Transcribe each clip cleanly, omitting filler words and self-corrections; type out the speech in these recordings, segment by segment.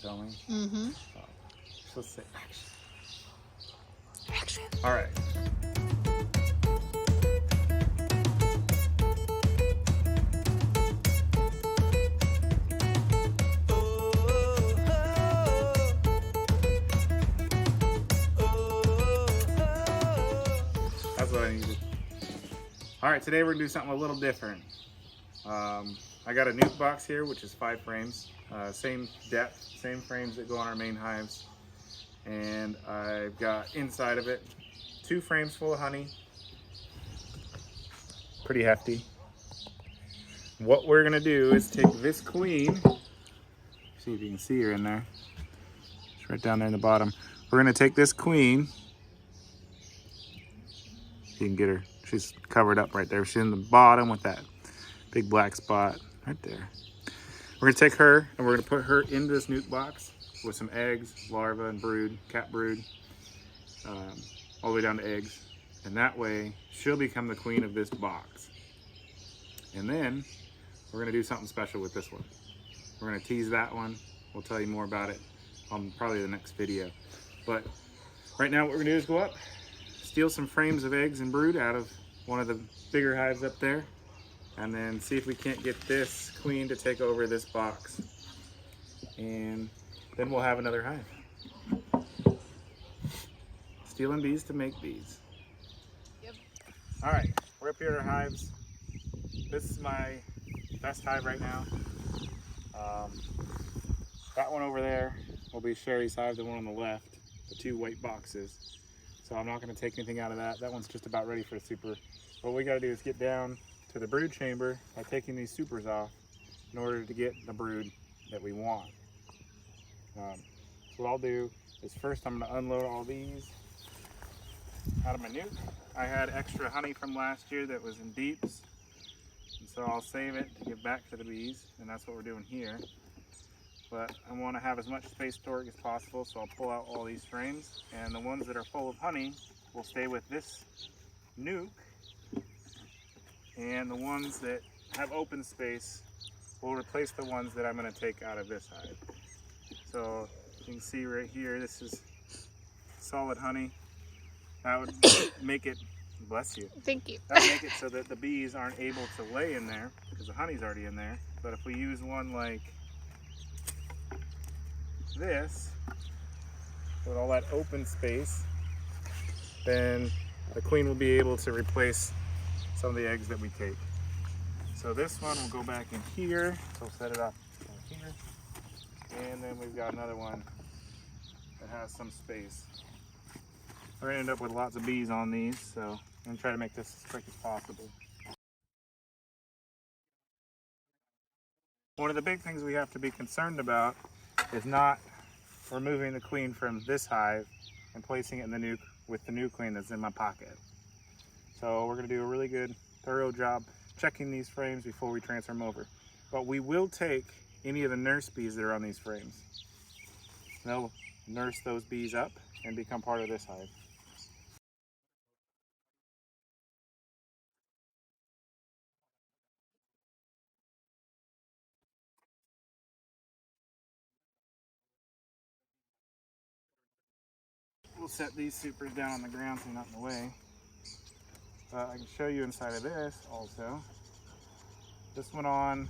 tell me? Mm-hmm. So let's say action. Action. All right. That's what I needed. All right, today we're gonna do something a little different. I got a nuke box here, which is 5 frames, same depth, same frames that go on our main hives. And I've got inside of it 2 frames full of honey, pretty hefty. What we're gonna do is take this queen, see if you can see her in there, it's right down there in the bottom. We're gonna take this queen, you can get her, she's covered up right there. She's in the bottom with that big black spot right there. We're gonna take her and we're gonna put her into this nuke box with some eggs, larvae, and brood, cat brood, all the way down to eggs. And that way, she'll become the queen of this box. And then, we're gonna do something special with this one. We're gonna tease that one. We'll tell you more about it on probably the next video. But right now, what we're gonna do is go up, steal some frames of eggs and brood out of one of the bigger hives up there, and then see if we can't get this queen to take over this box. And then we'll have another hive. Stealing bees to make bees. Yep. All right, we're up here at our hives. This is my best hive right now. That one over there will be Sherry's hive, the one on the left, the 2 white boxes. So I'm not gonna take anything out of that. That one's just about ready for a super. What we gotta do is get down to the brood chamber by taking these supers off in order to get the brood that we want. So what I'll do is first I'm gonna unload all these out of my nuke. I had extra honey from last year that was in deeps, and so I'll save it to give back to the bees, and that's what we're doing here. But I want to have as much space storage as possible, so I'll pull out all these frames, and the ones that are full of honey will stay with this nuke, and the ones that have open space will replace the ones that I'm going to take out of this hive. So you can see right here, this is solid honey. That would make it, bless you. Thank you. That would make it so that the bees aren't able to lay in there because the honey's already in there. But if we use one like this, with all that open space, then the queen will be able to replace some of the eggs that we take. So this one will go back in here. So we'll set it up here. And then we've got another one that has some space. We're gonna end up with lots of bees on these, so I'm gonna try to make this as quick as possible. One of the big things we have to be concerned about is not removing the queen from this hive and placing it in the nuke with the new queen that's in my pocket. So we're gonna do a really good, thorough job checking these frames before we transfer them over. But we will take any of the nurse bees that are on these frames. They'll nurse those bees up and become part of this hive. We'll set these supers down on the ground so they're not in the way. I can show you inside of this also. This went on,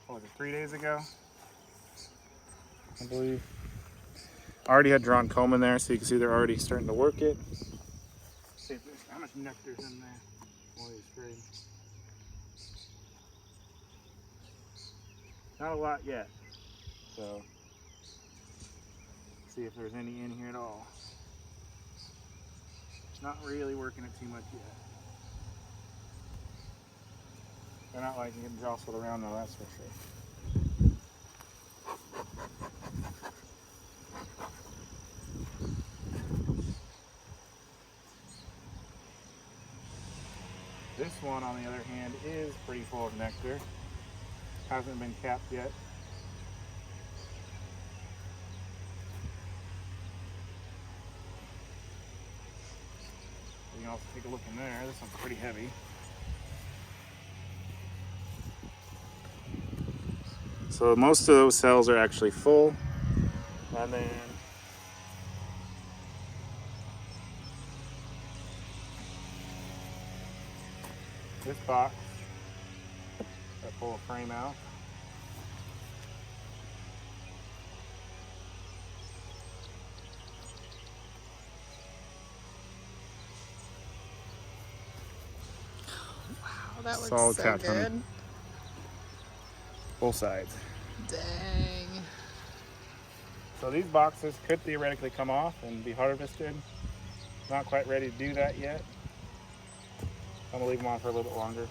what was it, 3 days ago? I believe. I already had drawn comb in there, so you can see they're already starting to work it. See if there's, how much nectar's in there. All these frames. Not a lot yet, so see if there's any in here at all. Not really working it too much yet. They're not liking getting jostled around though, that's for sure. This one, on the other hand, is pretty full of nectar. Hasn't been capped yet. You can also take a look in there. This one's pretty heavy. So most of those cells are actually full. And then this box, I pull a frame out. Wow, that looks Solid so capped honey. good. Both sides. Dang. So these boxes could theoretically come off and be harvested. Not quite ready to do that yet. I'm gonna leave them on for a little bit longer.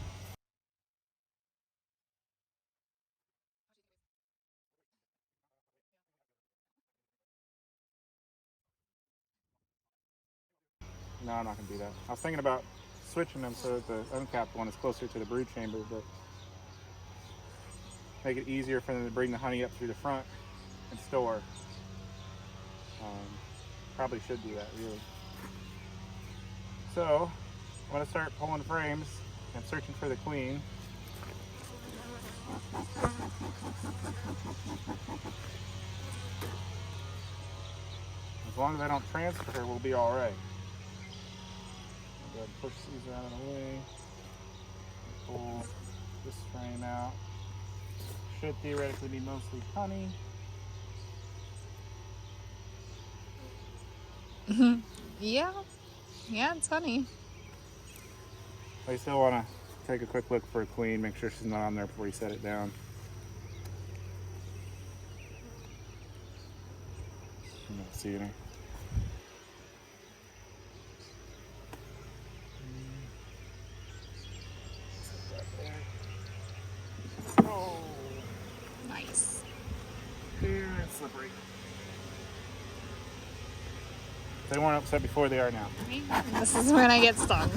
No, I'm not gonna do that. I was thinking about switching them so that the uncapped one is closer to the brood chamber, but make it easier for them to bring the honey up through the front and store. Probably should do that, really. So I'm gonna start pulling frames and searching for the queen. As long as I don't transfer, we'll be all right. Go ahead and push these out of the way. Pull this frame out. Should theoretically be mostly honey. Yeah. Yeah, it's honey. I still want to take a quick look for a queen, make sure she's not on there before you set it down. I'm not seeing her. Oh, Nice. there, it's slippery. They weren't upset before, they are now. This is when I get stung.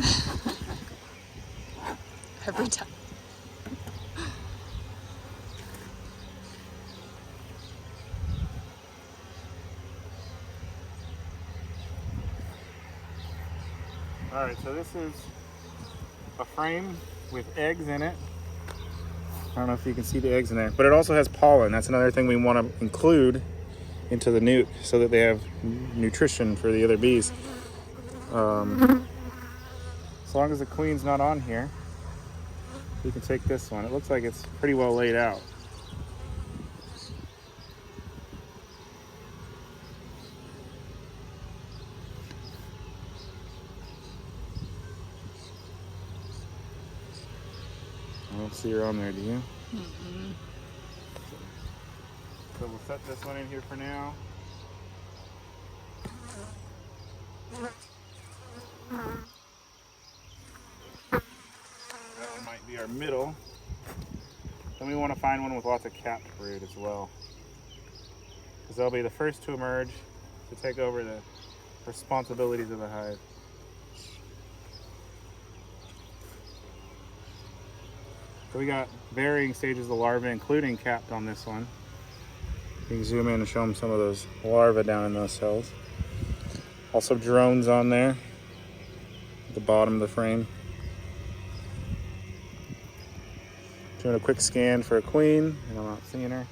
Every time. All right, so this is a frame with eggs in it. I don't know if you can see the eggs in there, but it also has pollen. That's another thing we want to include into the newt so that they have nutrition for the other bees. As long as the queen's not on here, you can take this one. It looks like it's pretty well laid out. I don't see her on there, do you? Mm-mm. So we'll set this one in here for now. That one might be our middle. Then we want to find one with lots of capped brood as well, because they'll be the first to emerge to take over the responsibilities of the hive. So we got varying stages of the larvae, including capped on this one. You can zoom in and show them some of those larvae down in those cells. Also drones on there at the bottom of the frame. Doing a quick scan for a queen, and I'm not seeing her.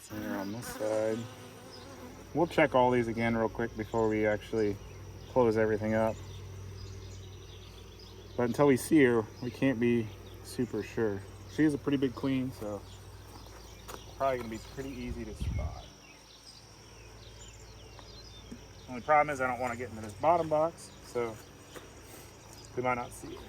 Seeing her on this side. We'll check all these again real quick before we actually close everything up. But until we see her, we can't be super sure. She is a pretty big queen, so probably gonna be pretty easy to spot. Only problem is I don't want to get into this bottom box, so we might not see her.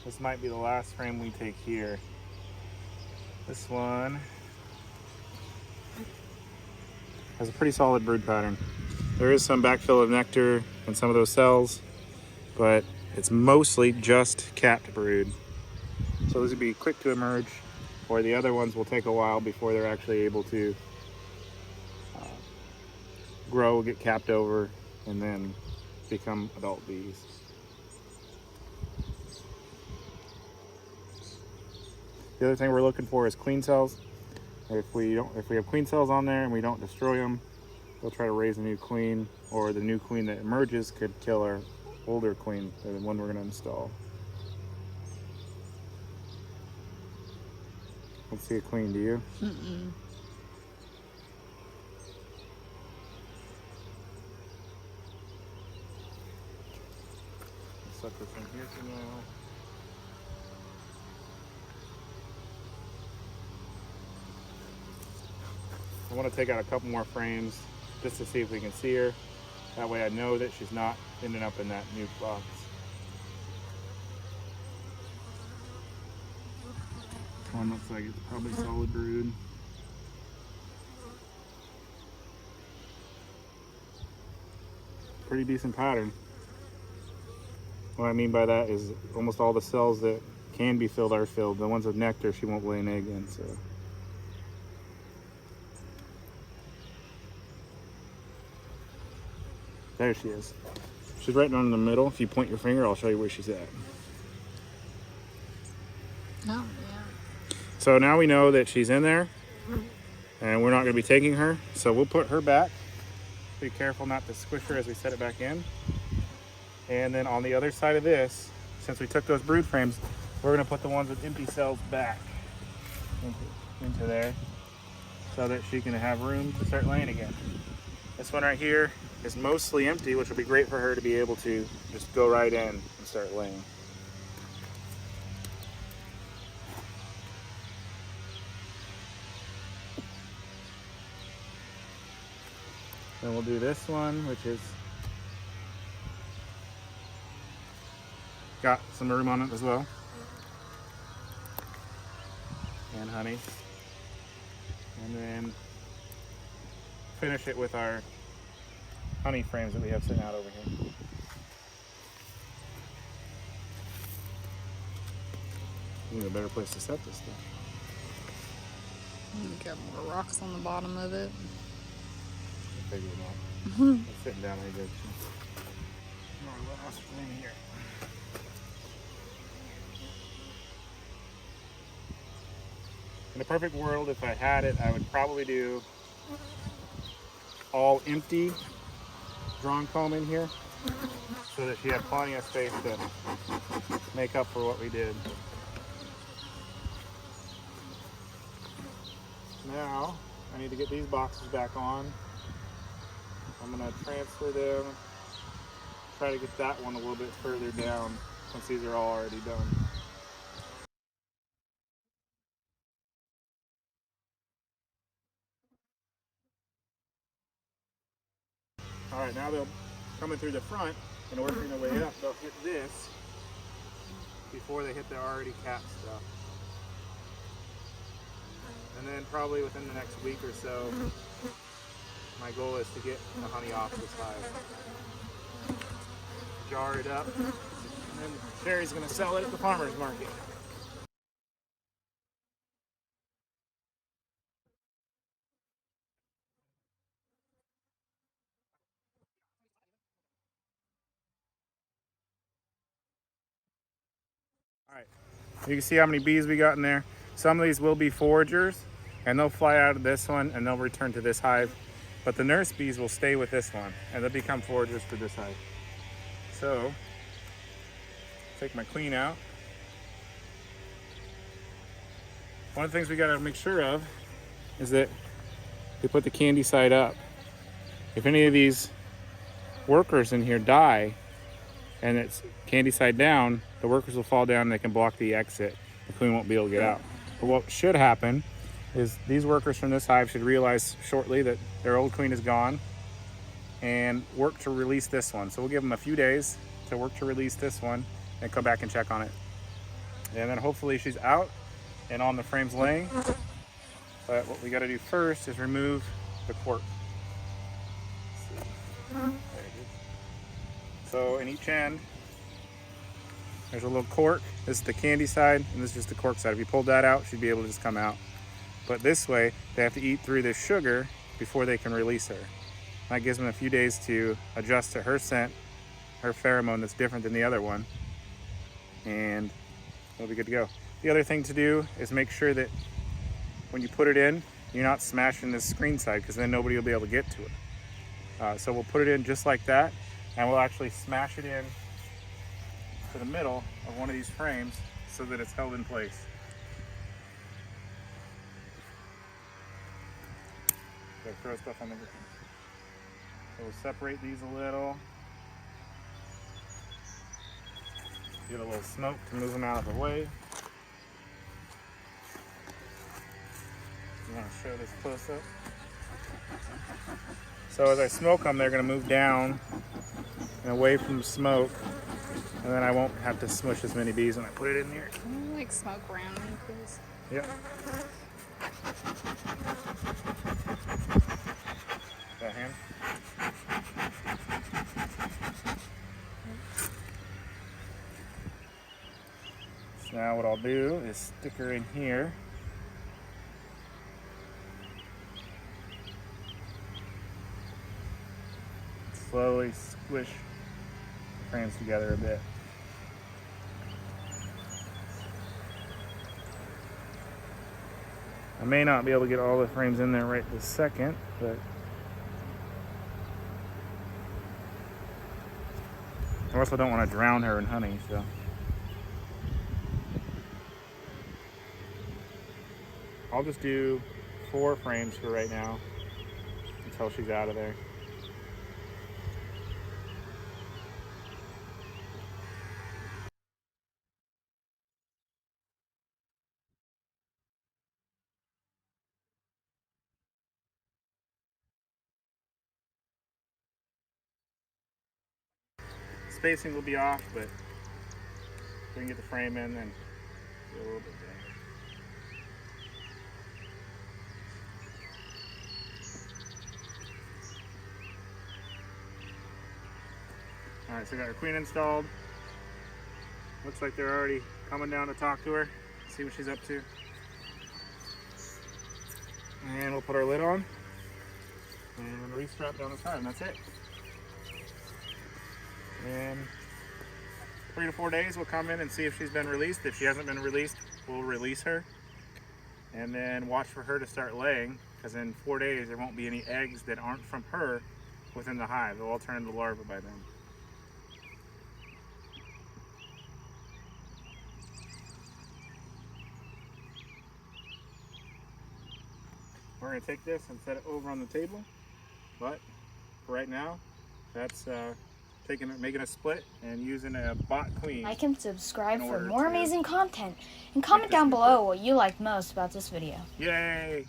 This might be the last frame we take here. This one has a pretty solid brood pattern. There is some backfill of nectar in some of those cells, but it's mostly just capped brood. So this would be quick to emerge, or the other ones will take a while before they're actually able to grow, get capped over, and then become adult bees. The other thing we're looking for is queen cells. If we have queen cells on there and we don't destroy them, they'll try to raise a new queen, or the new queen that emerges could kill our older queen, the one we're going to install. Let's see a queen, do you? Mm-mm. Let's set this in here for now. I want to take out a couple more frames just to see if we can see her. That way I know that she's not ending up in that new box. One looks like it's probably solid brood. Pretty decent pattern. What I mean by that is almost all the cells that can be filled are filled. The ones with nectar she won't lay an egg in, so. There she is. She's right down in the middle. If you point your finger, I'll show you where she's at. Oh, yeah. So now we know that she's in there, and we're not going to be taking her. So we'll put her back. Be careful not to squish her as we set it back in. And then on the other side of this, since we took those brood frames, we're going to put the ones with empty cells back into there so that she can have room to start laying again. This one right here is mostly empty, which will be great for her to be able to just go right in and start laying. Then we'll do this one, which is got some room on it as well, and honey, and then finish it with our honey frames that we have sitting out over here. We need a better place to set this stuff. You got more rocks on the bottom of it. I figured it out. It's sitting down here good. More lost in here. In a perfect world, if I had it, I would probably do all empty drawn comb in here so that she had plenty of space to make up for what we did. Now, I need to get these boxes back on. I'm going to transfer them, try to get that one a little bit further down since these are all already done. All right, now they'll coming through the front and working their way up. They'll hit this before they hit the already capped stuff. And then probably within the next week or so, my goal is to get the honey off this hive. Jar it up, and then Sherry's gonna sell it at the farmer's market. All right, you can see how many bees we got in there. Some of these will be foragers, and they'll fly out of this one and they'll return to this hive. But the nurse bees will stay with this one and they'll become foragers for this hive. So, take my queen out. One of the things we gotta make sure of is that we put the candy side up. If any of these workers in here die and it's candy side down, the workers will fall down and they can block the exit. The queen won't be able to get out. But what should happen is these workers from this hive should realize shortly that their old queen is gone and work to release this one. So we'll give them a few days to work to release this one and come back and check on it. And then hopefully she's out and on the frames laying. But what we got to do first is remove the cork. There it is. So in each end, there's a little cork. This is the candy side, and this is just the cork side. If you pulled that out, she'd be able to just come out. But this way, they have to eat through this sugar before they can release her. That gives them a few days to adjust to her scent, her pheromone that's different than the other one, and it'll be good to go. The other thing to do is make sure that when you put it in, you're not smashing this screen side, because then nobody will be able to get to it. So we'll put it in just like that, and we'll actually smash it in to the middle of one of these frames so that it's held in place. Gotta throw stuff on everything. So we'll separate these a little. Get a little smoke to move them out of the way. You want to show this close up? So as I smoke them, they're going to move down and away from the smoke, and then I won't have to smush as many bees when I put it in here. Can you like smoke around me, please? Yep. That hand? So now what I'll do is stick her in here. Slowly squish the frames together a bit. I may not be able to get all the frames in there right this second, but I also don't want to drown her in honey, so. I'll just do 4 frames for right now until she's out of there. Spacing will be off, but we can get the frame in and do a little bit better. Alright, so I got our queen installed. Looks like they're already coming down to talk to her, see what she's up to. And we'll put our lid on and restrap down this hive, and that's it. In 3 to 4 days, we'll come in and see if she's been released. If she hasn't been released, we'll release her. And then watch for her to start laying, because in 4 days, there won't be any eggs that aren't from her within the hive. They'll all turn into larvae by then. We're going to take this and set it over on the table, but for right now, that's making a split and using a bot queen. Like and subscribe for order more to amazing content, and comment down below what you liked most about this video. Yay!